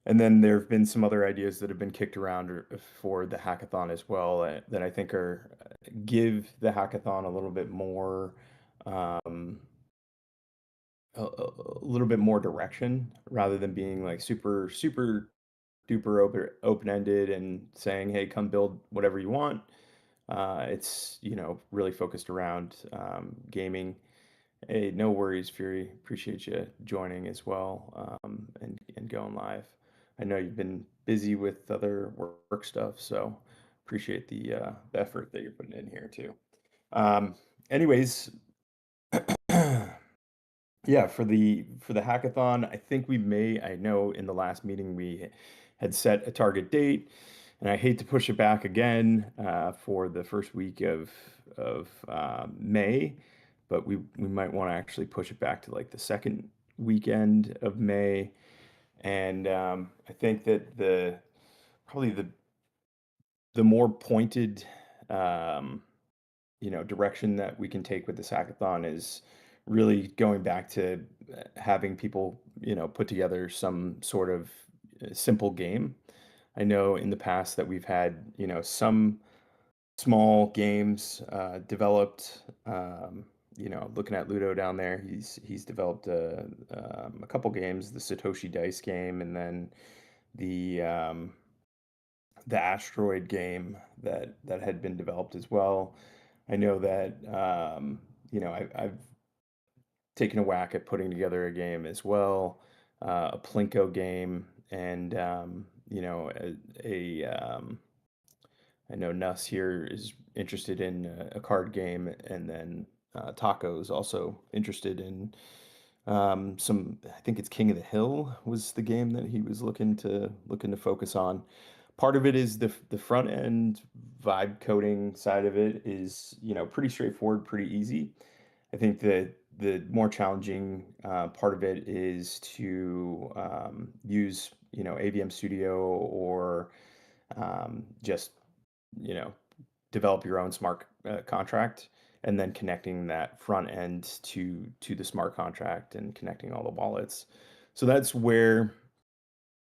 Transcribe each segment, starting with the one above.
And then there have been some other ideas that have been kicked around for the hackathon as well, that I think are give the hackathon a little bit more, um, a little bit more direction rather than being like super duper open ended and saying, "Hey, come build whatever you want." It's really focused around gaming. Hey, no worries, Fury. Appreciate you joining as well, and going live. I know you've been busy with other work stuff, so appreciate the effort that you're putting in here too. Um, anyways, yeah, for the hackathon, I think I know in the last meeting we had set a target date, and I hate to push it back again for the first week of May, but we might want to actually push it back to like the second weekend of May. And I think that probably the more pointed um, direction that we can take with this hackathon is really going back to having people, put together some sort of simple game. I know in the past that we've had, some small games developed. Looking at Ludo down there, he's developed a couple games, the Satoshi Dice game, and then the um, the asteroid game that had been developed as well. I know that I've taken a whack at putting together a game as well, a Plinko game, and I know Nuss here is interested in a card game, and then Taco is also interested in some. I think it's King of the Hill was the game that he was looking to focus on. Part of it is the front end vibe coding side of it is pretty straightforward, pretty easy. I think that the more challenging part of it is to use AVM Studio or just you know develop your own smart contract and then connecting that front end to the smart contract and connecting all the wallets. So that's where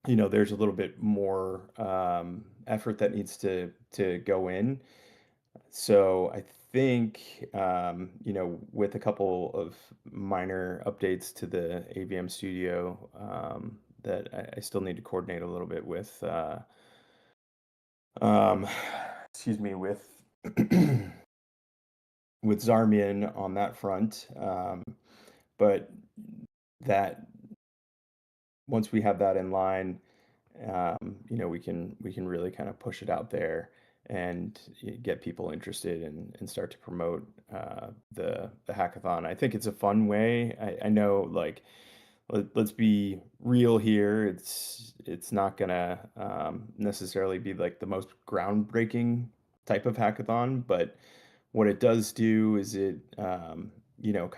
there's a little bit more effort that needs to go in. So I think with a couple of minor updates to the AVM Studio, that I still need to coordinate a little bit with um, excuse me, with Zarmian on that front. But that once we have that in line, we can really kind of push it out there and get people interested and start to promote the hackathon. I think it's a fun way. I know, like, let's be real here. It's not gonna necessarily be like the most groundbreaking type of hackathon, but what it does do is it kind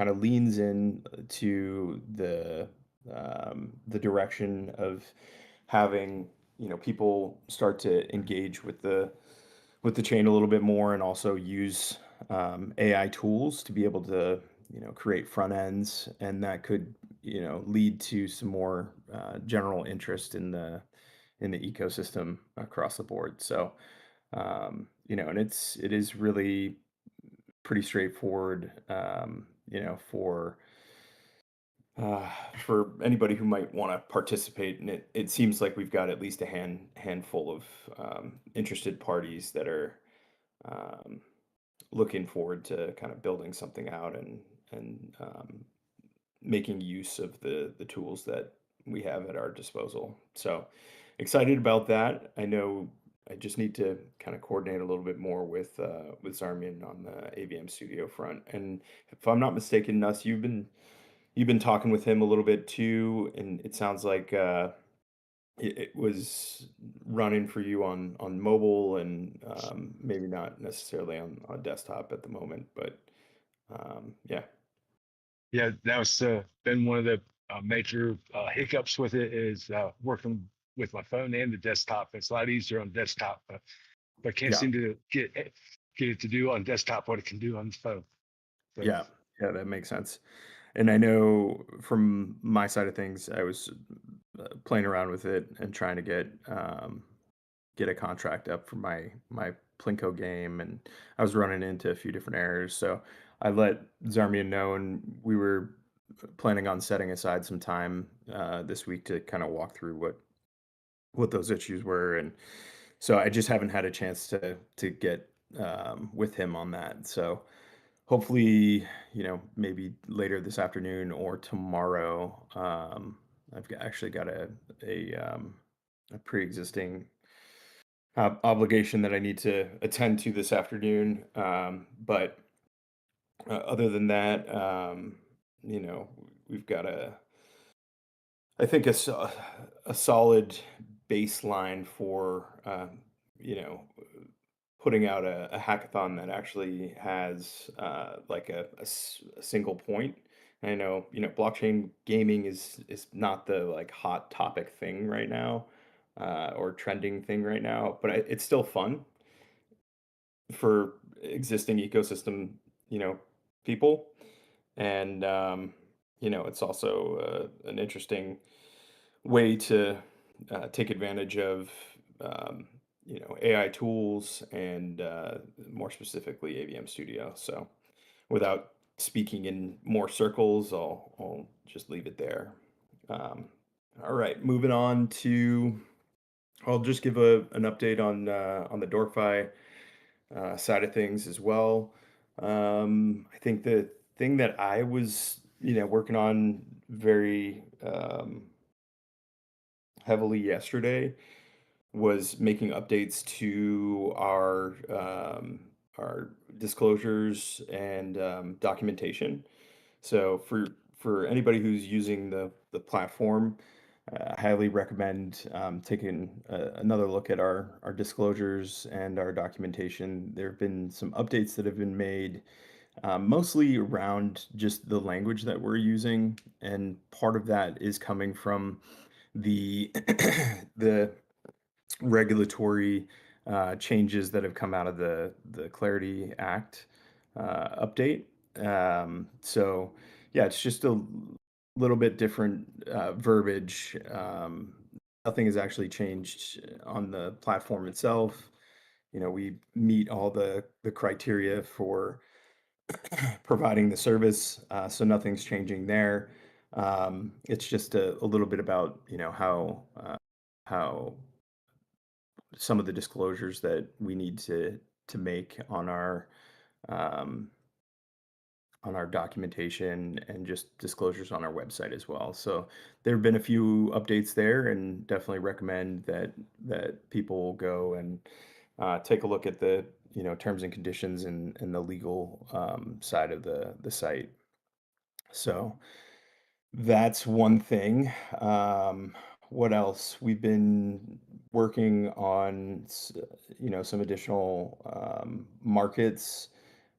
of leans in to the direction of having people start to engage with the chain a little bit more and also use AI tools to be able to create front ends, and that could lead to some more general interest in the ecosystem across the board. So and it is really pretty straightforward, for anybody who might want to participate. And it seems like we've got at least a handful of interested parties that are um, looking forward to kind of building something out and making use of the tools that we have at our disposal. So excited about that. I know I just need to kind of coordinate a little bit more with Zarmian on the AVM Studio front. And if I'm not mistaken, Nuss, you've been talking with him a little bit too, and it sounds like it was running for you on mobile and maybe not necessarily on desktop at the moment, but yeah. Yeah, that was been one of the major hiccups with it is working with my phone and the desktop. It's a lot easier on desktop, but I can't Yeah. seem to get it to do on desktop what it can do on the phone. So Yeah, yeah, that makes sense. and I know from my side of things, I was playing around with it and trying to get a contract up for my Plinko game, and I was running into a few different errors. So I let Zarmian know, and we were planning on setting aside some time this week to kind of walk through what those issues were, and so I just haven't had a chance to get with him on that. So hopefully, maybe later this afternoon or tomorrow. Actually got a pre-existing obligation that I need to attend to this afternoon. But other than that, you know, we've got I think a solid baseline for, you know, putting out a hackathon that actually has like a single point. And I know, blockchain gaming is not the like hot topic thing right now, or trending thing right now, but it's still fun for existing ecosystem, you know, people. And it's also an interesting way to take advantage of AI tools and more specifically AVM Studio. So without speaking in more circles, I'll just leave it there. Um, all right, moving on to. I'll just give an update on the DoorFi side of things as well. I think the thing that I was working on very heavily yesterday was making updates to our disclosures and documentation. So for anybody who's using the platform, I highly recommend taking another look at our disclosures and our documentation. There have been some updates that have been made, mostly around just the language that we're using, and part of that is coming from the the regulatory changes that have come out of the Clarity Act update. So yeah, it's just a little bit different verbiage. Nothing has actually changed on the platform itself. We meet all the criteria for providing the service, so nothing's changing there. It's just a little bit about how some of the disclosures that we need to make um, on our documentation and just disclosures on our website as well. So there have been a few updates there, and definitely recommend that people go and take a look at the terms and conditions and the legal side of the site. So that's one thing. What else? We've been working on, some additional markets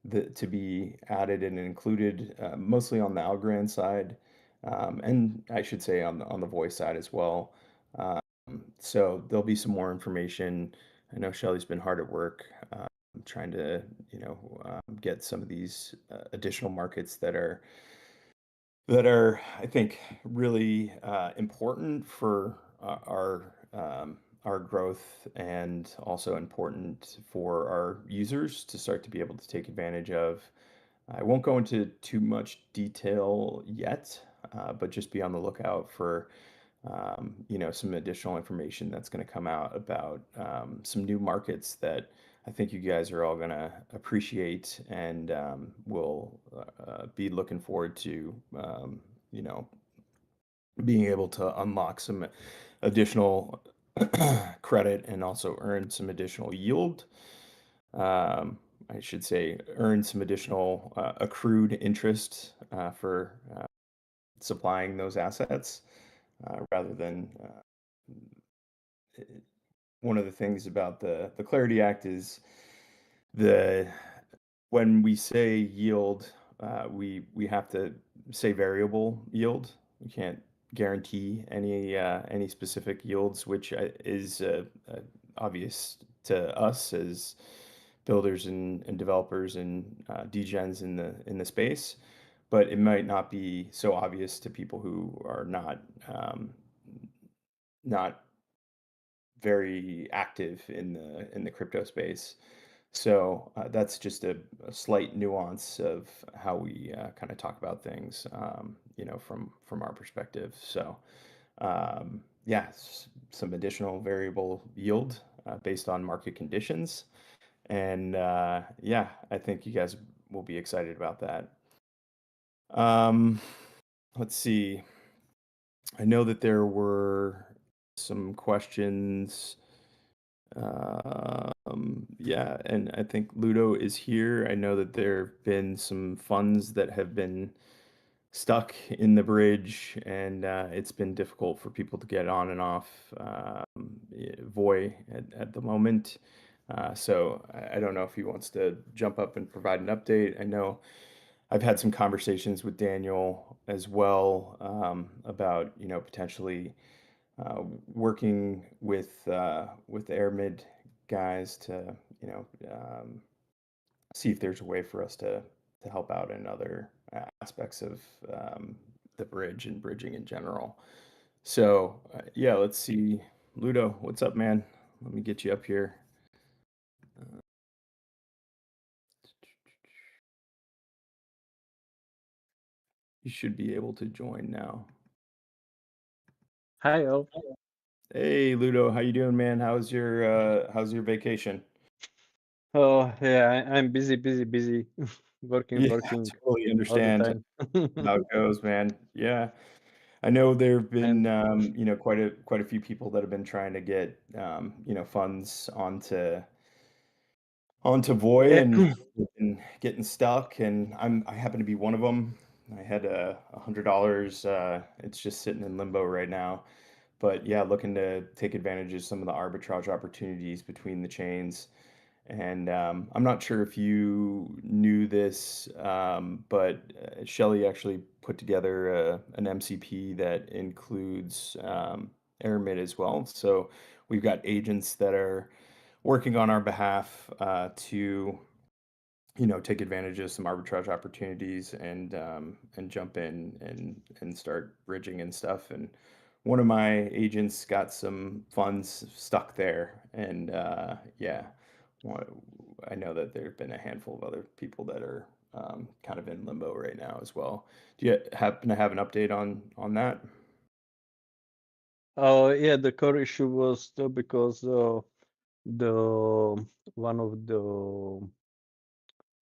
that to be added and included, mostly on the Algorand side, and I should say on the voice side as well. Um, so there'll be some more information. I know Shelly's been hard at work trying to, get some of these additional markets that are, I think, really important for our growth, and also important for our users to start to be able to take advantage of. I won't go into too much detail yet, but just be on the lookout for some additional information that's going to come out about some new markets that I think you guys are all going to appreciate, and will be looking forward to, you know, being able to unlock some additional credit and also earn some additional yield. I should say, earn some additional accrued interest for supplying those assets, rather than one of the things about the Clarity Act is the when we say yield, we have to say variable yield. We can't guarantee any specific yields, which is obvious to us as builders and developers and degens in the space. but it might not be so obvious to people who are not very active in the crypto space. So that's just a slight nuance of how we kind of talk about things, from our perspective. So yeah, some additional variable yield based on market conditions, and yeah, I think you guys will be excited about that. Um, let's see. I know that there were some questions. Yeah, and I think Ludo is here. I know that there have been some funds that have been stuck in the bridge, and it's been difficult for people to get on and off Voy at the moment. So I don't know if he wants to jump up and provide an update. I know I've had some conversations with Daniel as well about potentially working with the Airmid guys to see if there's a way for us to help out in other aspects of the bridge and bridging in general. So yeah, let's see. Ludo, what's up, man? Let me get you up here. You should be able to join now. Hi all. Hey, Ludo, how you doing, man? How's your vacation? Oh yeah, I'm busy, busy, busy, working, Yeah, working totally all the understand time. how it goes, man. Yeah. I know there have been, And quite a few people that have been trying to get, funds onto Voy, yeah, and they've been getting stuck, and I happen to be one of them. I had $100. It's just sitting in limbo right now. But yeah, looking to take advantage of some of the arbitrage opportunities between the chains. And I'm not sure if you knew this, but Shelly actually put together an MCP that includes Aramid as well. So we've got agents that are working on our behalf to take advantage of some arbitrage opportunities and jump in and start bridging and stuff. And one of my agents got some funds stuck there, and yeah, wa- I know that there have been a handful of other people that are kind of in limbo right now as well. Do you happen to have an update on that? yeah, the core issue was because the one of the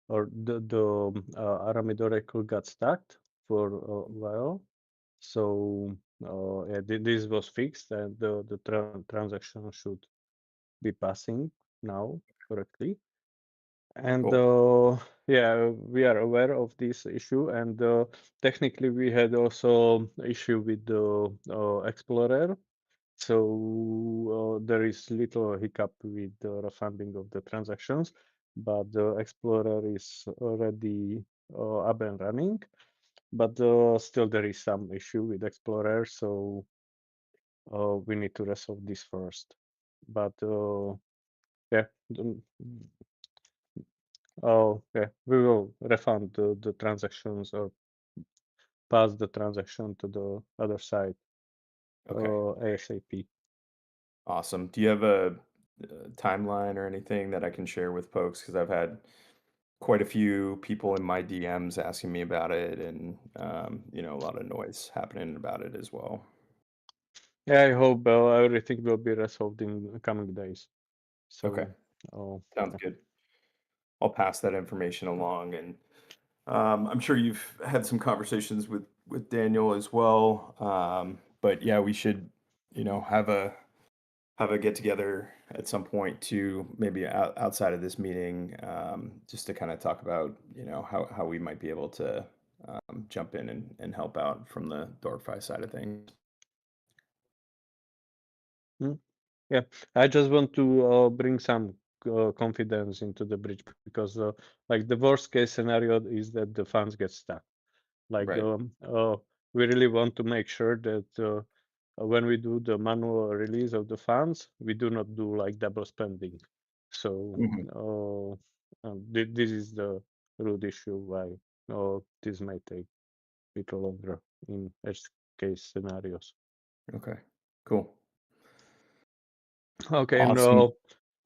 Aramid Oracle got stuck for a while. So yeah, this was fixed, and the transaction should be passing now correctly. And Cool. yeah, we are aware of this issue, and technically we had also issue with the Explorer. So there is little hiccup with the refunding of the transactions, but the Explorer is already up and running. But still there is some issue with Explorer, so we need to resolve this first. But yeah, oh, yeah. We will refund the transactions or pass the transaction to the other side Okay. ASAP. Awesome. Do you have a timeline or anything that I can share with folks? Because I've had quite a few people in my DMs asking me about it, and a lot of noise happening about it as well. Yeah, I hope everything will be resolved in the coming days. Okay, So, oh, sounds yeah. good. I'll pass that information along, and I'm sure you've had some conversations with Daniel as well. But yeah, we should, have a get together at some point to maybe outside of this meeting, just to kind of talk about how we might be able to jump in and help out from the DoorFi side of things. Mm, yeah. I just want to bring some confidence into the bridge because, like, the worst case scenario is that the funds get stuck. Like Right. we really want to make sure that when we do the manual release of the funds, we do not do like double spending. So Mhm. this is the root issue why this may take a little longer in edge case scenarios. Okay. Cool. Okay, and Awesome.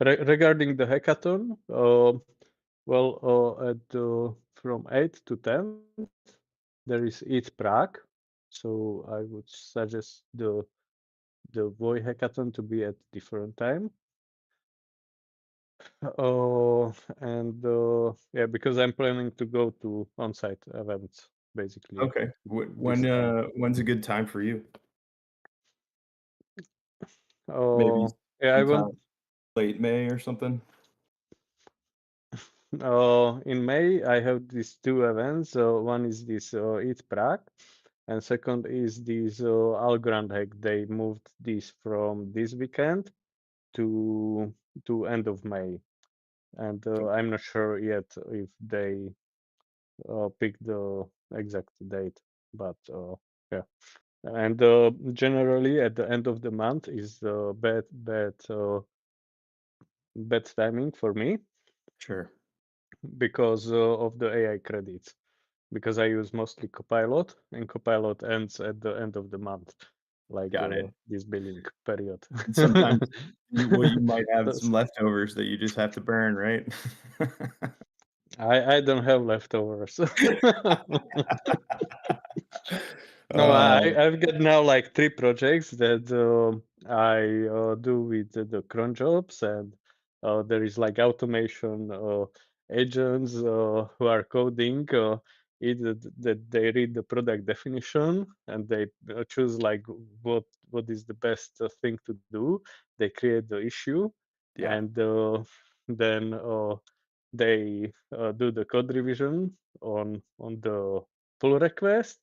regarding the hackathon, well, from 8th to 10th, there is Eat Prague. So I would suggest the Voi hackathon to be at different time. And yeah, because I'm planning to go to on-site events basically Okay. this time. When's a good time for you? Maybe Uh, yeah, I sometime want late May or something? in May I have these two events. One is this Eat Prague, and second is this Algorand hack. They moved this from this weekend to end of May, and I'm not sure yet if they pick the exact date, but yeah. And generally, at the end of the month is bad timing for me Sure. because of the AI credits. Because I use mostly Copilot, and Copilot ends at the end of the month, like Got it. this billing period. And sometimes you might have That's- some leftovers that you just have to burn, right? I don't have leftovers. No, Uh, I've got now like three projects that I do with the cron jobs, and there is like automation agents who are coding either that they read the product definition and they choose like what is the best thing to do. They create the issue, yeah, and then they do the code revision on the pull request,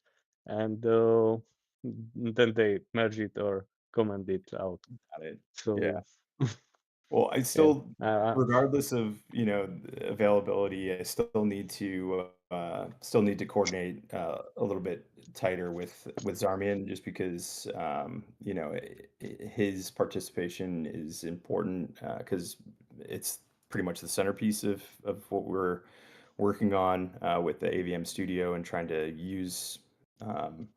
and then they merge it or comment it out. got it. Yeah. So Well, I yeah, still, regardless of, the availability, I still need to coordinate a little bit tighter with Zarmian just because his participation is important because it's pretty much the centerpiece of what we're working on with the AVM studio and trying to um,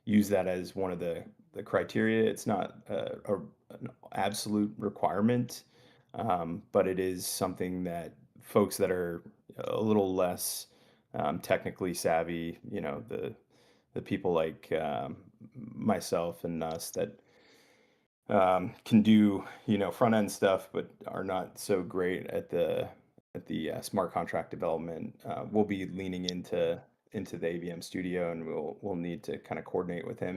use that as one of the criteria. It's not an absolute requirement, but it is something that folks that are a little less technically savvy, the people like myself and us that can do front end stuff, but are not so great at the smart contract development. We'll be leaning into the AVM studio, and we'll need to kind of coordinate with him.